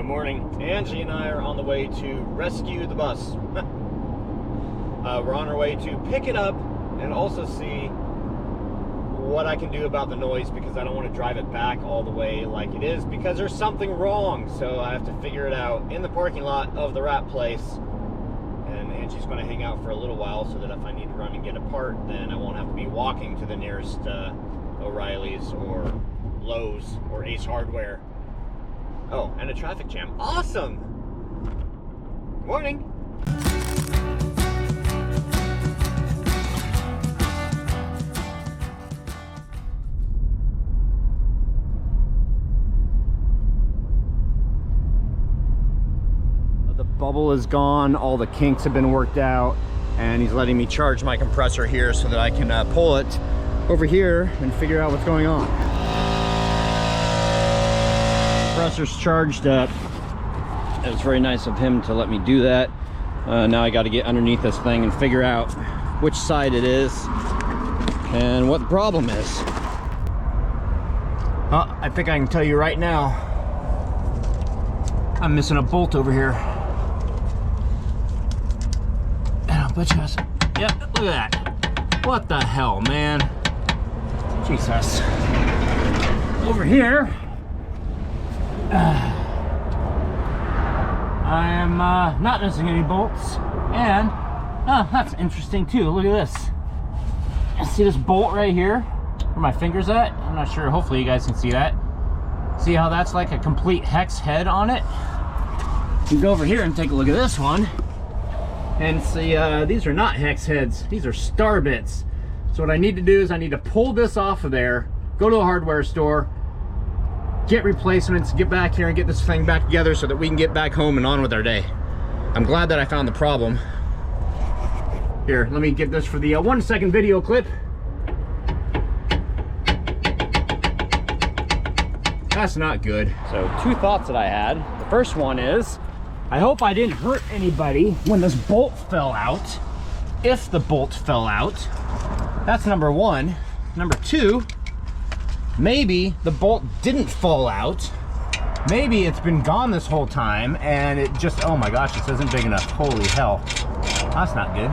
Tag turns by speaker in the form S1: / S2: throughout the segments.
S1: morning. Angie and I are on the way to rescue the bus. We're on our way to pick it up and also see what I can do about the noise, because I don't want to drive it back all the way like it is, because there's something wrong. So I have to figure it out in the parking lot of the Rat Place. And Angie's going to hang out for a little while so that if I need to run and get a part, then I won't have to be walking to the nearest O'Reilly's or Lowe's or Ace Hardware. Oh, and a traffic jam. Awesome! Good morning! The bubble is gone, all the kinks have been worked out, and he's letting me charge my compressor here so that I can pull it over here and figure out what's going on. Compressor's charged up. It was very nice of him to let me do that. Now I got to get underneath this thing and figure out which side it is and what the problem is. I think I can tell you right now, I'm missing a bolt over here. And I'll bet you, yep, look at that. What the hell, man? Jesus. Over here, I am not missing any bolts, and that's interesting too. Look at this. See this bolt right here where my finger's at? I'm not sure, hopefully you guys can see that. See how that's like a complete hex head on it? You can go over here and take a look at this one and see these are not hex heads, these are star bits. So what I need to do is I need to pull this off of there, go to a hardware store, get replacements, get back here and get this thing back together so that we can get back home and on with our day. I'm glad that I found the problem. Here, let me get this for the 1 second video clip. That's not good. So two thoughts that I had. The first one is, I hope I didn't hurt anybody when this bolt fell out. If the bolt fell out, that's number one. Number two, maybe the bolt didn't fall out. Maybe it's been gone this whole time and it just, oh my gosh, this isn't big enough. Holy hell. That's not good.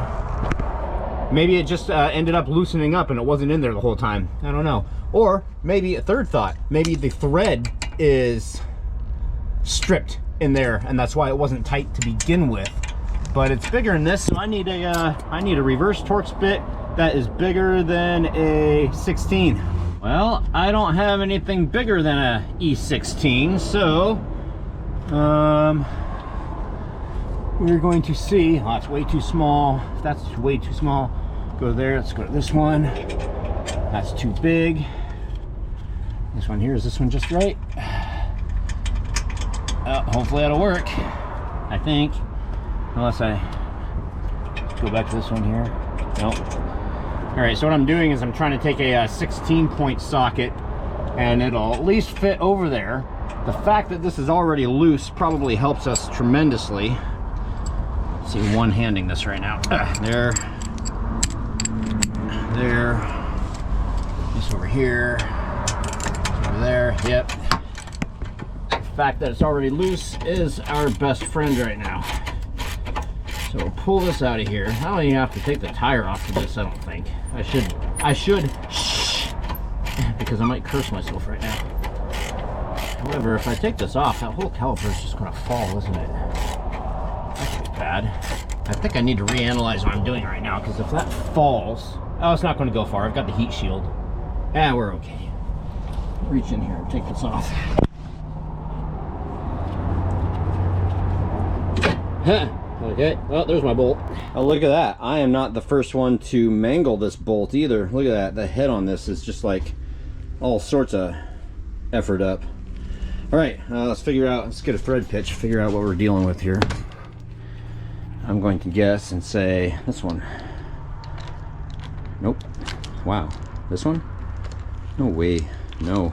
S1: Maybe it just ended up loosening up and it wasn't in there the whole time. I don't know. Or maybe a third thought, maybe the thread is stripped in there and that's why it wasn't tight to begin with. But it's bigger than this, so I need a reverse Torx bit that is bigger than a 16. Well, I don't have anything bigger than a E16, so we're going to see. Oh, it's way too small. If that's way too small, go there. Let's go to this one. That's too big. This one here, is this one just right? Hopefully that'll work. I think, unless I go back to this one here. Nope. All right, so what I'm doing is I'm trying to take a 16-point socket and it'll at least fit over there. The fact that this is already loose probably helps us tremendously. Let's see, one-handing this right now. There. This over here. This over there. Yep. The fact that it's already loose is our best friend right now. So we'll pull this out of here. I don't even have to take the tire off of this, I don't think. I should, shh, because I might curse myself right now. However, if I take this off, that whole caliper is just gonna fall, isn't it? That's bad. I think I need to reanalyze what I'm doing right now, because if that falls, oh, it's not gonna go far. I've got the heat shield. Yeah, we're okay. Reach in here and take this off. Okay, well, there's my bolt. Oh, look at that. I am not the first one to mangle this bolt either. Look at that. The head on this is just like all sorts of effort up. All right, let's get a thread pitch, figure out what we're dealing with here. I'm going to guess and say this one. Nope. Wow. This one? No way. No.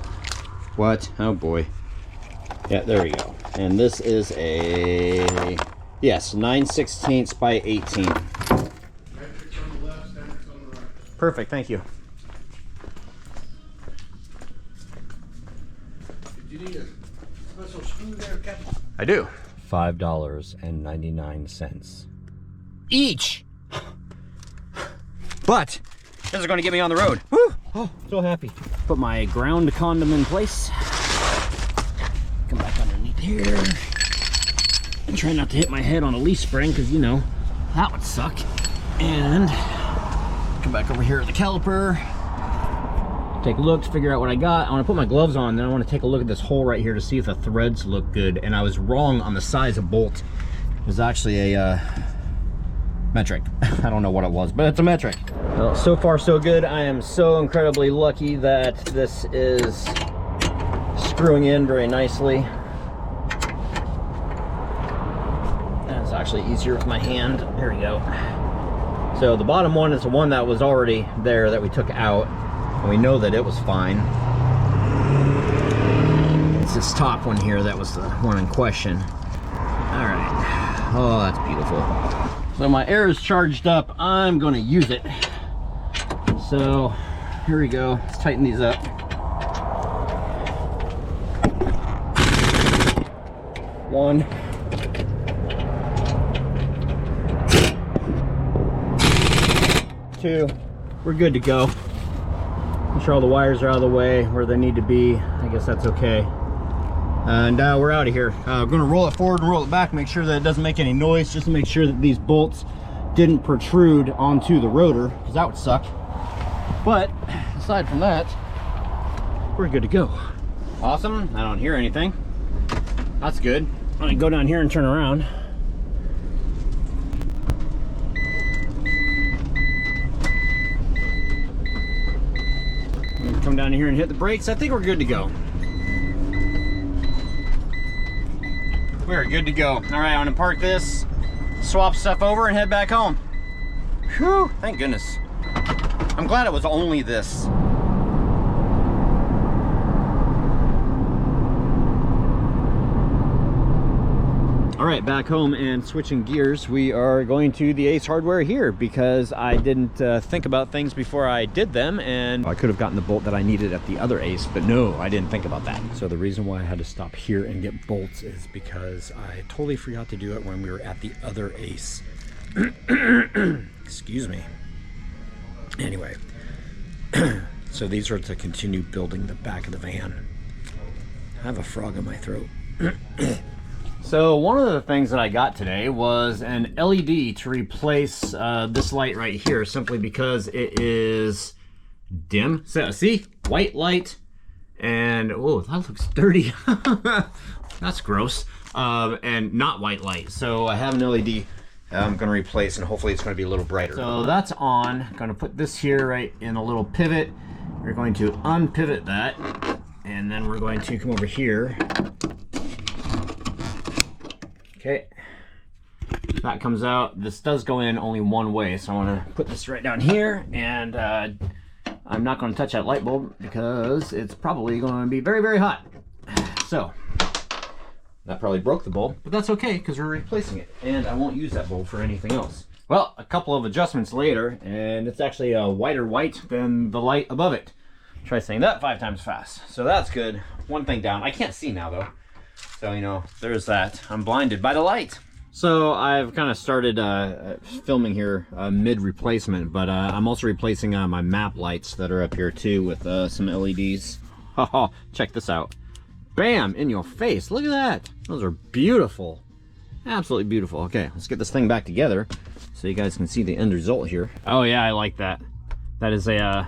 S1: What? Oh boy. Yeah, there we go. And this is a, yes, 9/16 by 18. Perfect, thank you. Did you need a special I do. $5.99 each. But this is going to get me on the road. Woo! Oh, so happy. Put my ground condom in place. Come back underneath here. And try not to hit my head on a leaf spring, because you know, that would suck. And come back over here at the caliper. Take a look to figure out what I got. I want to put my gloves on, then I want to take a look at this hole right here to see if the threads look good. And I was wrong on the size of bolt. It was actually a metric. I don't know what it was, but it's a metric. Well, so far so good. I am so incredibly lucky that this is screwing in very nicely. That's actually easier with my hand. There we go. So the bottom one is the one that was already there that we took out. And we know that it was fine. It's this top one here that was the one in question. All right. Oh, that's beautiful. So my air is charged up. I'm going to use it. So here we go. Let's tighten these up. One. Two. We're good to go. Make sure all the wires are out of the way where they need to be. I guess that's okay. And we're out of here. I'm gonna roll it forward and roll it back, make sure that it doesn't make any noise, just to make sure that these bolts didn't protrude onto the rotor, because that would suck. But aside from that, we're good to go. Awesome. I don't hear anything. That's good. I'm gonna go down here and turn around. Come down here and hit the brakes. I think we're good to go. We're good to go. All right, I'm gonna park this, swap stuff over, and head back home. Whew, thank goodness. I'm glad it was only this. All right, back home and switching gears, we are going to the Ace Hardware here because I didn't think about things before I did them, and I could have gotten the bolt that I needed at the other Ace, but no, I didn't think about that. So the reason why I had to stop here and get bolts is because I totally forgot to do it when we were at the other Ace. Excuse me. Anyway, so these are to continue building the back of the van. I have a frog in my throat. So one of the things that I got today was an LED to replace this light right here, simply because it is dim. So see, white light, and oh, that looks dirty. That's gross. And not white light. So I have an LED I'm going to replace, and hopefully it's going to be a little brighter. So that's on. I'm going to put this here right in a little pivot. We're going to unpivot that, and then we're going to come over here. Okay, that comes out. This does go in only one way, so I want to put this right down here, and I'm not going to touch that light bulb because it's probably going to be very, very hot. So that probably broke the bulb, but that's okay because we're replacing it, and I won't use that bulb for anything else. Well, a couple of adjustments later, and it's actually a whiter white than the light above it. Try saying that 5 times fast. So that's good. One thing down. I can't see now though. So, you know, there's that. I'm blinded by the light. So I've kind of started filming here mid-replacement, but I'm also replacing my map lights that are up here too with some LEDs. Check this out. Bam! In your face. Look at that. Those are beautiful. Absolutely beautiful. Okay, let's get this thing back together so you guys can see the end result here. Oh yeah, I like that. That is a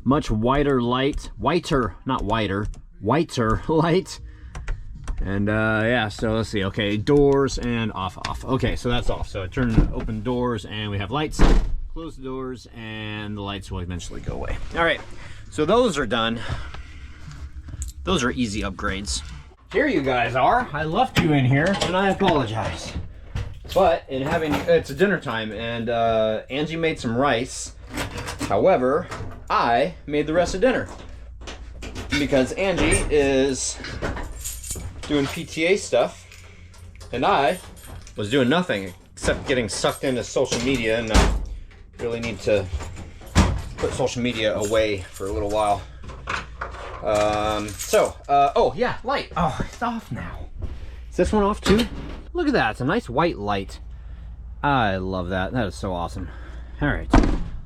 S1: much whiter light. Whiter, not whiter. Whiter light. And yeah, so let's see. Okay, doors and off. Okay, so that's off. So I turn and open doors and we have lights. Close the doors and the lights will eventually go away. All right, so those are done. Those are easy upgrades. Here you guys are. I left you in here and I apologize. But in having, it's dinner time, and Angie made some rice. However, I made the rest of dinner because Angie is doing PTA stuff, and I was doing nothing except getting sucked into social media, and I really need to put social media away for a little while. Oh yeah, light. Oh, it's off now. Is this one off too? Look at that, it's a nice white light. I love that, that is so awesome. All right,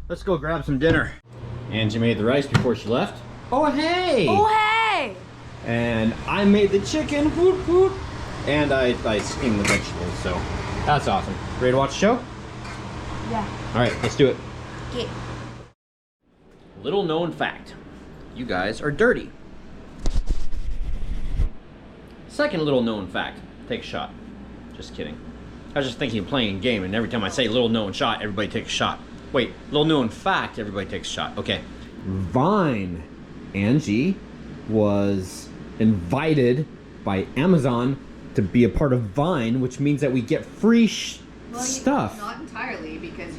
S1: let's go grab some dinner. Angie made the rice before she left. Oh hey!
S2: Oh hey!
S1: And I made the chicken, whoop whoop. And I steamed the vegetables, so that's awesome. Ready to watch the show?
S2: Yeah.
S1: All right, let's do it.
S2: Okay.
S1: Little known fact, you guys are dirty. Second little known fact, take a shot. Just kidding. I was just thinking of playing a game, and every time I say little known shot, everybody takes a shot. Wait, little known fact, everybody takes a shot. Okay. Vine. Angie was invited by Amazon to be a part of Vine, which means that we get free stuff.
S3: Not entirely, because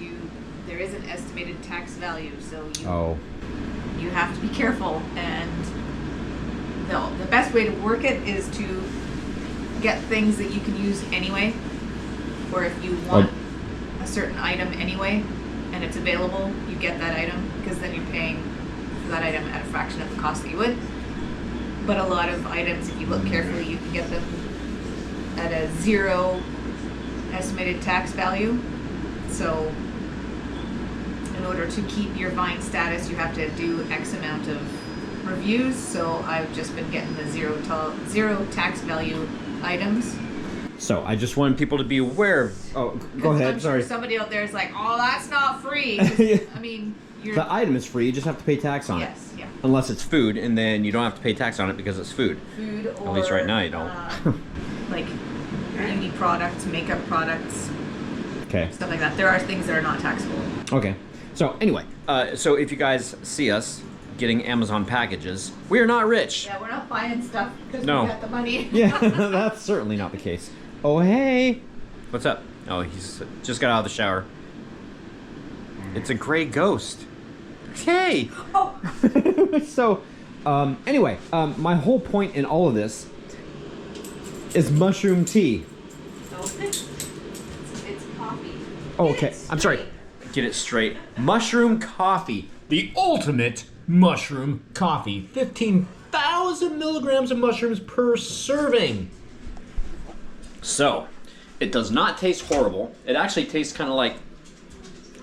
S3: there is an estimated tax value, so you have to be careful. And the best way to work it is to get things that you can use anyway, or if you want a certain item anyway, and it's available, you get that item, because then you're paying for that item at a fraction of the cost that you would. But a lot of items, if you look carefully, you can get them at a 0 estimated tax value. So in order to keep your Vine status, you have to do X amount of reviews. So I've just been getting the zero tax value items.
S1: So I just wanted people to be aware. Oh, go ahead.
S3: I'm
S1: Sorry.
S3: sure somebody out there is like, "Oh, that's not free." I mean,
S1: the item is free. You just have to pay tax on it.
S3: Yes, yeah.
S1: Unless it's food, and then you don't have to pay tax on it because it's food.
S3: Food, or
S1: at least right now you don't.
S3: Like beauty products, makeup products,
S1: Okay.
S3: stuff like that. There are things that are not taxable.
S1: Okay. So anyway, so if you guys see us getting Amazon packages, we are not rich.
S3: Yeah, we're not buying stuff because
S1: No.
S3: we got the money.
S1: Yeah, that's certainly not the case. Oh hey. What's up? Oh, he's just got out of the shower. It's a gray ghost. Hey.
S3: Oh.
S1: So, anyway, my whole point in all of this is mushroom tea.
S3: It's coffee.
S1: Oh, okay. I'm sorry. Get it straight. Mushroom coffee. The ultimate mushroom coffee. 15,000 milligrams of mushrooms per serving. So, it does not taste horrible. It actually tastes kind of like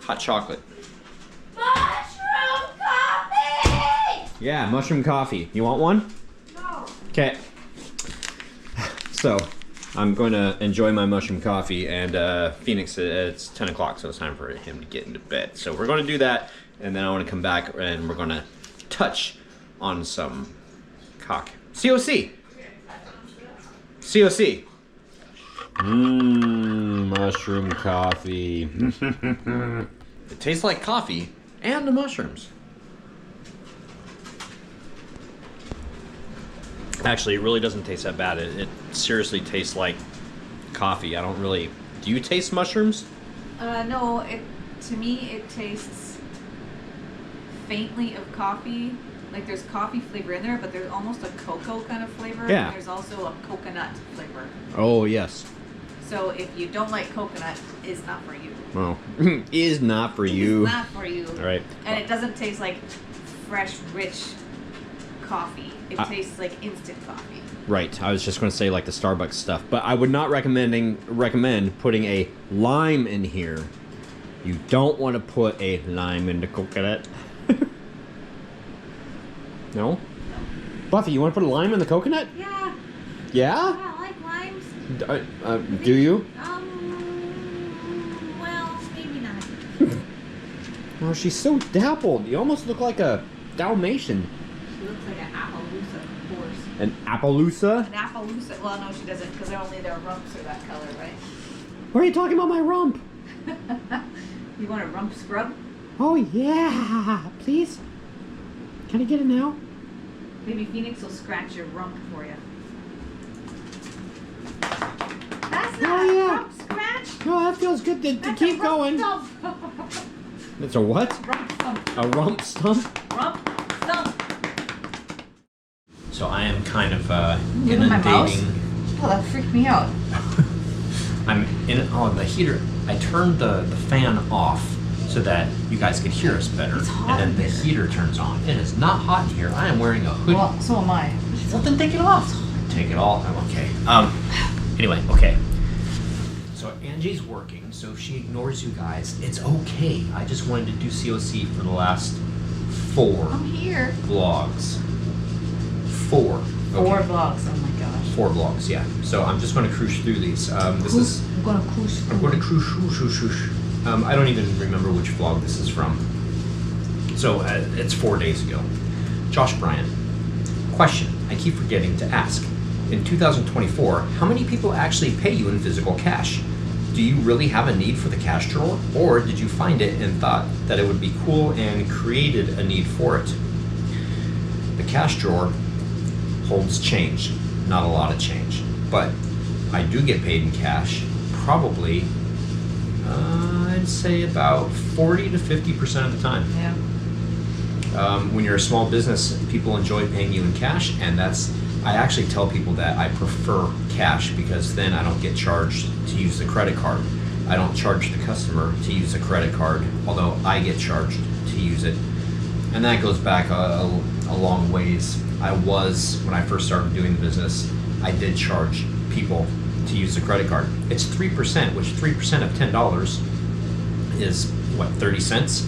S1: hot chocolate.
S2: Mushroom coffee!
S1: Yeah, mushroom coffee. You want one?
S2: No.
S1: Okay. So, I'm going to enjoy my mushroom coffee, and Phoenix, it's 10 o'clock, so it's time for him to get into bed. So we're going to do that, and then I want to come back, and we're going to touch on some COC. COC. Mushroom coffee. It tastes like coffee and the mushrooms. Actually, it really doesn't taste that bad. It seriously tastes like coffee. I don't really... Do you taste mushrooms?
S3: No, to me it tastes faintly of coffee. Like there's coffee flavor in there, but there's almost a cocoa kind of flavor.
S1: Yeah.
S3: And there's also a coconut flavor.
S1: Oh, yes.
S3: So if you don't like coconut, it's not for you.
S1: Well, is not for you.
S3: It's not for you.
S1: All right.
S3: And it doesn't taste like fresh, rich coffee. It tastes like instant coffee.
S1: Right. I was just going to say like the Starbucks stuff, but I would not recommend putting a lime in here. You don't want to put a lime in the coconut. No? Buffy, you want to put a lime in the coconut?
S2: Yeah.
S1: Yeah?
S2: I like limes.
S1: Do you?
S2: Well, maybe not.
S1: Oh, she's so dappled. You almost look like a Dalmatian.
S3: She looks like an Appaloosa horse.
S1: An Appaloosa?
S3: An Appaloosa. Well, no, she doesn't, because only their rumps are that color, right?
S1: Why are you talking about my rump?
S3: You want a rump scrub?
S1: Oh, yeah. Please? Can I get it now?
S3: Maybe Phoenix will scratch your rump for you.
S2: That's not
S1: Oh, yeah.
S2: a rump scratch.
S1: No, that feels good to
S2: That's
S1: keep
S2: a rump
S1: going.
S2: stump.
S1: It's a what?
S3: Rump stump.
S1: A rump stump?
S3: Rump stump.
S1: So I am kind of
S3: Moving my mouse?
S1: inundating.
S3: Oh, that freaked me out.
S1: I'm in the heater. I turned the fan off
S4: so that you guys could hear us better.
S3: It's hot
S4: and then
S3: in
S4: the
S3: here.
S4: heater turns on. It is not hot in here. I am wearing a hoodie.
S3: Well, so am I.
S4: Well, then take it off. Take it off. I'm okay. Anyway, okay. So Angie's working, so if she ignores you guys, it's okay. I just wanted to do COC for the last 4
S3: I'm here.
S4: vlogs. 4. Okay.
S3: 4 vlogs. Oh my gosh.
S4: 4 vlogs, yeah. So I'm just going to cruise through these. This is.
S3: I'm going to cruise.
S4: I'm going to cruise. I don't even remember which vlog this is from. So it's 4 days ago. Josh Bryan. Question I keep forgetting to ask. In 2024, how many people actually pay you in physical cash? Do you really have a need for the cash drawer? Or did you find it and thought that it would be cool and created a need for it? The cash drawer holds change. Not a lot of change. But I do get paid in cash. Probably, I'd say about 40 to 50% of the time.
S3: Yeah.
S4: When you're a small business, people enjoy paying you in cash, and I actually tell people that I prefer cash because then I don't get charged to use the credit card. I don't charge the customer to use a credit card, although I get charged to use it. And that goes back a long ways. When I first started doing the business, I did charge people to use the credit card. It's 3%, which 3% of $10 is what, 30 cents?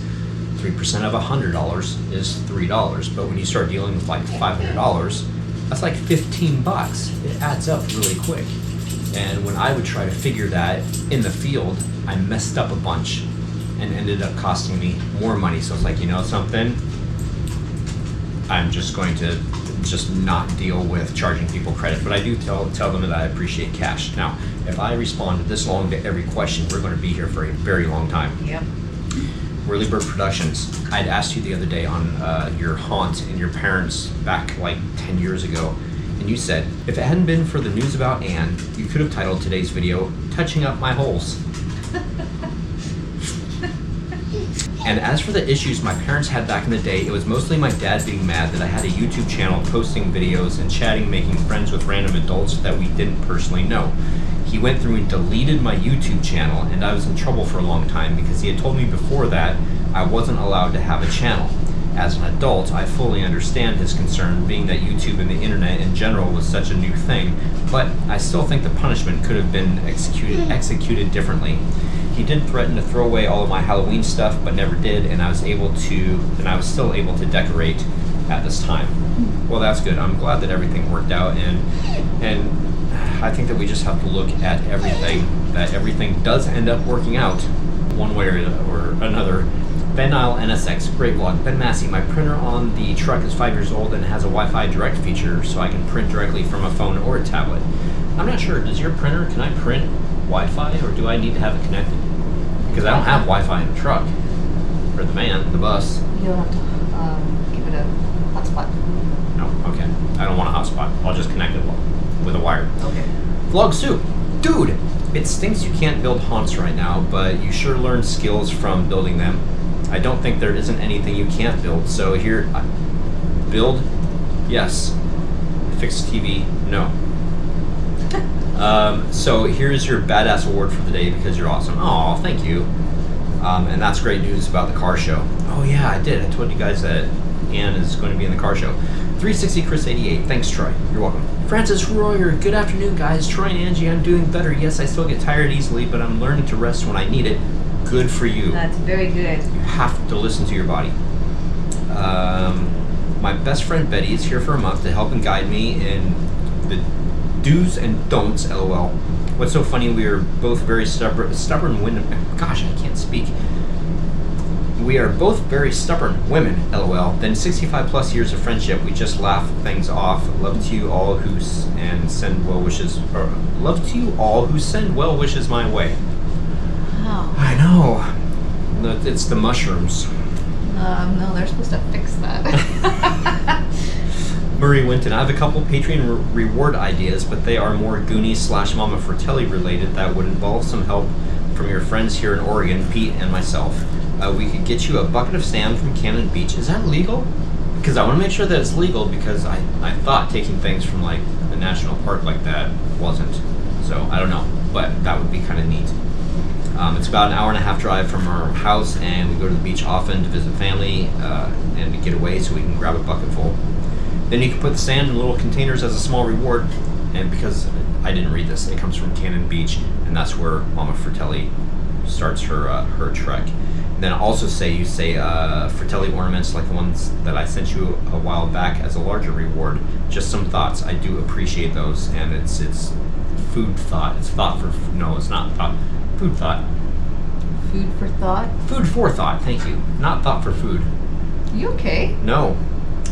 S4: 3% of $100 is $3. But when you start dealing with like $500, that's like 15 bucks. It adds up really quick. And when I would try to figure that in the field, I messed up a bunch and ended up costing me more money. So it's like, you know something? I'm just going to not deal with charging people credit. But I do tell them that I appreciate cash. Now, if I respond this long to every question, we're going to be here for a very long time.
S3: Yep.
S4: Whirly Bird Productions. I'd asked you the other day on your haunt and your parents back like 10 years ago, and you said, if it hadn't been for the news about Anne, you could have titled today's video, Touching Up My Holes. And as for the issues my parents had back in the day, it was mostly my dad being mad that I had a YouTube channel posting videos and chatting, making friends with random adults that we didn't personally know. He went through and deleted my YouTube channel, and I was in trouble for a long time because he had told me before that I wasn't allowed to have a channel. As an adult, I fully understand his concern, being that YouTube and the internet in general was such a new thing, but I still think the punishment could have been executed differently. He did threaten to throw away all of my Halloween stuff, but never did, and I was still able to decorate at this time. Well, that's good. I'm glad that everything worked out, and I think that we just have to look at everything, that everything does end up working out one way or another. Ben Nile NSX, great vlog. Ben Massey, my printer on the truck is 5 years old and has a Wi-Fi direct feature, so I can print directly from a phone or a tablet. I'm not sure, does your printer, can I print Wi-Fi, or do I need to have it connected? Because I don't have Wi-Fi in the truck, or the bus.
S3: You'll have to give it a hotspot.
S4: No, okay. I don't want a hotspot. I'll just connect it with a wire.
S3: Okay.
S4: Vlog Soup. Dude, it stinks you can't build haunts right now, but you sure learn skills from building them. I don't think there isn't anything you can't build, so here, build, yes. Fix TV, no. So here's your badass award for the day because you're awesome. Oh, thank you. And that's great news about the car show. Oh yeah, I did. I told you guys that Anne is going to be in the car show. 360 Chris 88. Thanks, Troy. You're welcome. Francis Royer. Good afternoon, guys. Troy and Angie, I'm doing better. Yes, I still get tired easily, but I'm learning to rest when I need it. Good for you.
S3: That's very good.
S4: You have to listen to your body. My best friend Betty is here for a month to help and guide me in the do's and don'ts, LOL. What's so funny, we are both very stubborn women. Gosh, I can't speak. We are both very stubborn women, LOL. Then 65 plus years of friendship, we just laugh things off. Love to you all who send well wishes. Love to you all who send well wishes my way.
S3: Wow.
S4: I know. It's the mushrooms.
S3: No, they're supposed to fix that.
S4: Murray Winton, I have a couple Patreon reward ideas, but they are more Goonies / Mama Fratelli related that would involve some help from your friends here in Oregon, Pete and myself. We could get you a bucket of sand from Cannon Beach. Is that legal? Because I want to make sure that it's legal, because I thought taking things from like a national park like that wasn't. So I don't know, but that would be kind of neat. It's about an hour and a half drive from our house, and we go to the beach often to visit family and to get away so we can grab a bucket full. Then you can put the sand in little containers as a small reward. And because I didn't read this, it comes from Cannon Beach, and that's where Mama Fratelli starts her trek. Then also you say Fratelli ornaments like the ones that I sent you a while back as a larger reward. Just some thoughts. I do appreciate those, and it's food thought. It's thought for no, it's not thought. Food thought.
S3: Food for thought?
S4: Food for thought. Thank you. Not thought for food.
S3: You okay?
S4: No.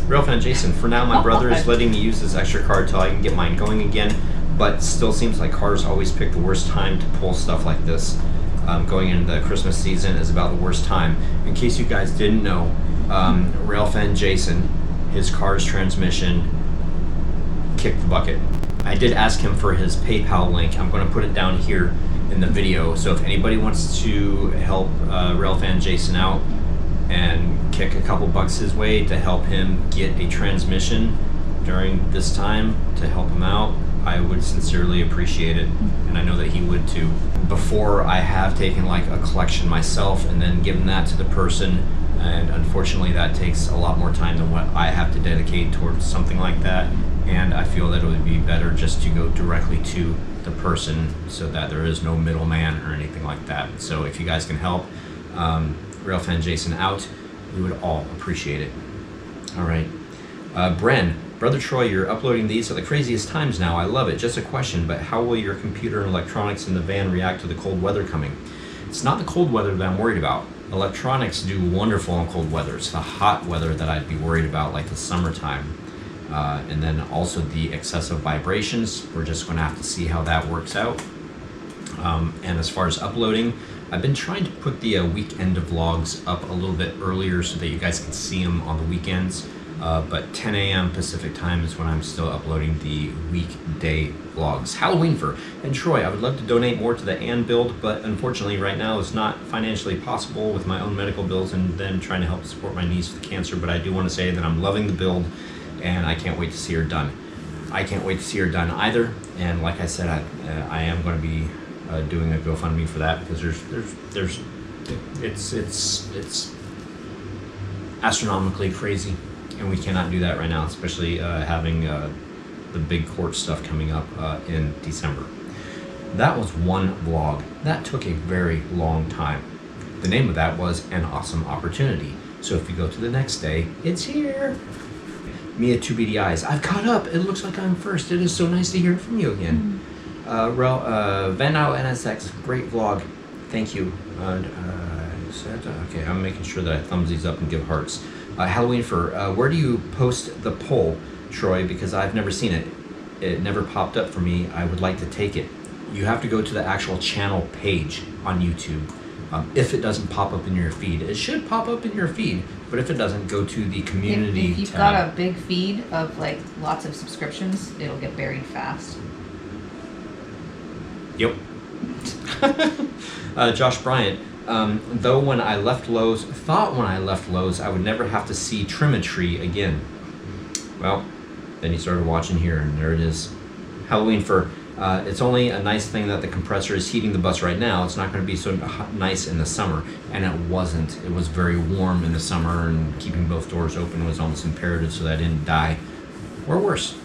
S4: Real fan Jason. For now, my brother is letting me use this extra card till I can get mine going again, but still seems like cars always pick the worst time to pull stuff like this. Going into the Christmas season is about the worst time. In case you guys didn't know, Railfan Jason, his car's transmission kicked the bucket. I did ask him for his PayPal link. I'm going to put it down here in the video. So if anybody wants to help Railfan Jason out and kick a couple bucks his way to help him get a transmission during this time to help him out, I would sincerely appreciate it, and I know that he would too. Before, I have taken like a collection myself and then given that to the person, and unfortunately that takes a lot more time than what I have to dedicate towards something like that, and I feel that it would be better just to go directly to the person so that there is no middleman or anything like that. So if you guys can help Railfan Jason out, we would all appreciate it. All right. Bren, Brother Troy, you're uploading these at the craziest times now. I love it. Just a question, but how will your computer and electronics in the van react to the cold weather coming? It's not the cold weather that I'm worried about. Electronics do wonderful in cold weather. It's the hot weather that I'd be worried about, like the summertime. And then also the excessive vibrations. We're just going to have to see how that works out. And as far as uploading, I've been trying to put the weekend vlogs up a little bit earlier so that you guys can see them on the weekends. But 10 a.m. Pacific time is when I'm still uploading the weekday vlogs. Halloween for. And Troy, I would love to donate more to the Ann build, but unfortunately right now it's not financially possible with my own medical bills and then trying to help support my niece with cancer. But I do want to say that I'm loving the build and I can't wait to see her done. I can't wait to see her done either. And like I said, I am going to be doing a GoFundMe for that because it's astronomically crazy. And we cannot do that right now, especially having the big court stuff coming up in December. That was one vlog. That took a very long time. The name of that was An Awesome Opportunity. So if you go to the next day, it's here. Mia 2 beady eyes. I've caught up. It looks like I'm first. It is so nice to hear from you again. Venao NSX, great vlog. Thank you. Okay, I'm making sure that I thumbs these up and give hearts. Halloween for, where do you post the poll, Troy? Because I've never seen it. It never popped up for me. I would like to take it. You have to go to the actual channel page on YouTube. If it doesn't pop up in your feed, it should pop up in your feed. But if it doesn't, go to the community
S3: If you've
S4: tab.
S3: got a big feed of like lots of subscriptions, it'll get buried fast.
S4: Yep. Josh Bryant. Though when I left Lowe's, I would never have to see Trimetry again. Well, then you started watching here, and there it is. Halloween for, it's only a nice thing that the compressor is heating the bus right now. It's not going to be so nice in the summer, and it wasn't. It was very warm in the summer, and keeping both doors open was almost imperative so that I didn't die, or worse.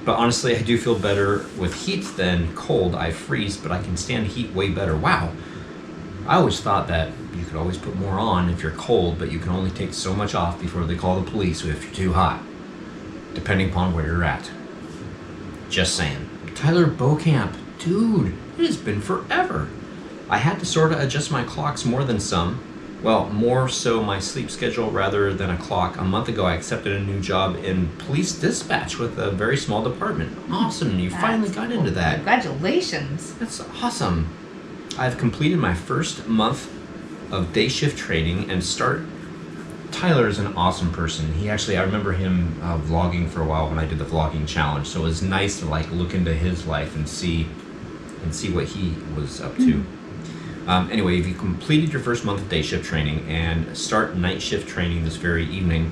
S4: But honestly, I do feel better with heat than cold. I freeze, but I can stand heat way better. Wow. I always thought that you could always put more on if you're cold, but you can only take so much off before they call the police if you're too hot, depending upon where you're at. Just saying. Tyler Beaucamp, dude, it has been forever. I had to sort of adjust my clocks more than some. Well, more so my sleep schedule rather than a clock. A month ago, I accepted a new job in police dispatch with a very small department. Awesome, you finally got into that.
S3: Congratulations.
S4: That's awesome. I've completed my first month of day shift training and Tyler is an awesome person. He actually, I remember him vlogging for a while when I did the vlogging challenge. So it was nice to like look into his life and see what he was up to. Anyway, if you completed your first month of day shift training and start night shift training this very evening,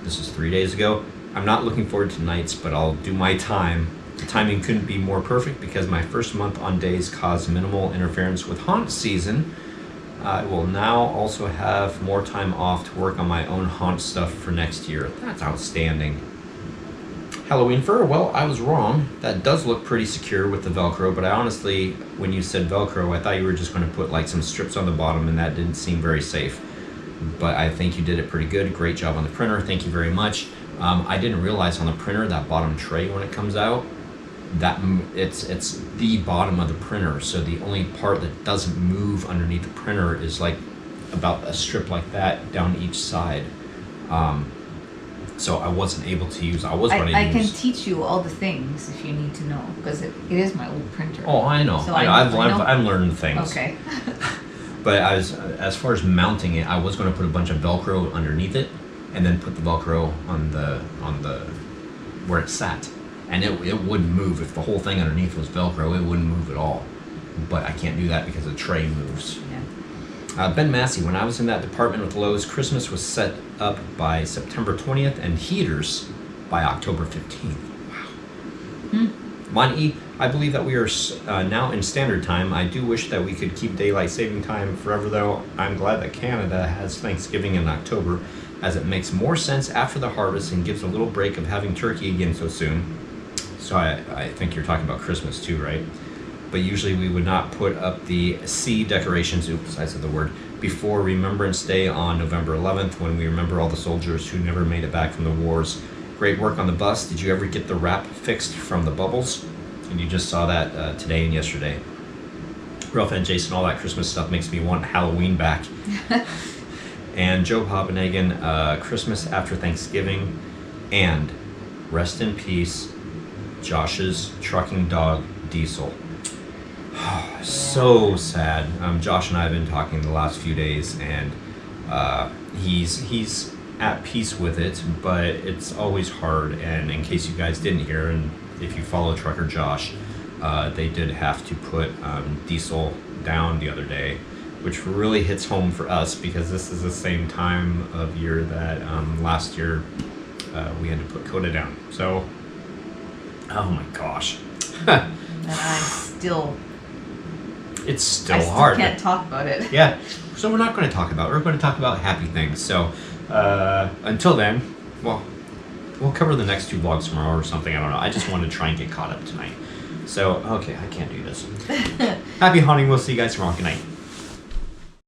S4: this is 3 days ago. I'm not looking forward to nights, but I'll do my time The timing couldn't be more perfect because my first month on days caused minimal interference with haunt season. I will now also have more time off to work on my own haunt stuff for next year. That's outstanding. Halloween fur, well, I was wrong. That does look pretty secure with the Velcro, but I honestly, when you said Velcro, I thought you were just going to put like some strips on the bottom, and that didn't seem very safe. But I think you did it pretty good. Great job on the printer. Thank you very much. I didn't realize on the printer, that bottom tray when it comes out, that it's the bottom of the printer. So the only part that doesn't move underneath the printer is like about a strip like that down each side. So I wasn't able to use. I
S3: can teach you all the things if you need to know, because it is my old printer.
S4: Oh, I know.
S3: So
S4: I've learned things.
S3: Okay.
S4: But as far as mounting it, I was going to put a bunch of Velcro underneath it, and then put the Velcro on the where it sat, and it wouldn't move. If the whole thing underneath was Velcro, it wouldn't move at all. But I can't do that because the tray moves.
S3: Yeah.
S4: Ben Massey, when I was in that department with Lowe's, Christmas was set up by September 20th and heaters by October 15th. Wow. Monty, I believe that we are now in standard time. I do wish that we could keep daylight saving time forever, though. I'm glad that Canada has Thanksgiving in October, as it makes more sense after the harvest and gives a little break of having turkey again so soon. So I think you're talking about Christmas too, right? But usually we would not put up the C decorations, oops, I said the word, before Remembrance Day on November 11th, when we remember all the soldiers who never made it back from the wars. Great work on the bus. Did you ever get the wrap fixed from the bubbles? And you just saw that today and yesterday. Ralph and Jason, all that Christmas stuff makes me want Halloween back. And Joe Hoppenhagen, Christmas after Thanksgiving, and rest in peace, Josh's trucking dog, Diesel. So sad. Josh and I have been talking the last few days, and he's at peace with it, but it's always hard. And in case you guys didn't hear, and if you follow Trucker Josh, they did have to put Diesel down the other day, which really hits home for us because this is the same time of year that last year we had to put Coda down. So, oh my gosh.
S3: And
S4: It's still
S3: I
S4: hard.
S3: can't talk about it.
S4: Yeah. So we're not going to talk about it. We're going to talk about happy things. So until then, well, we'll cover the next 2 vlogs tomorrow or something. I don't know. I just wanted to try and get caught up tonight. So, okay, I can't do this. Happy haunting. We'll see you guys tomorrow. Good night.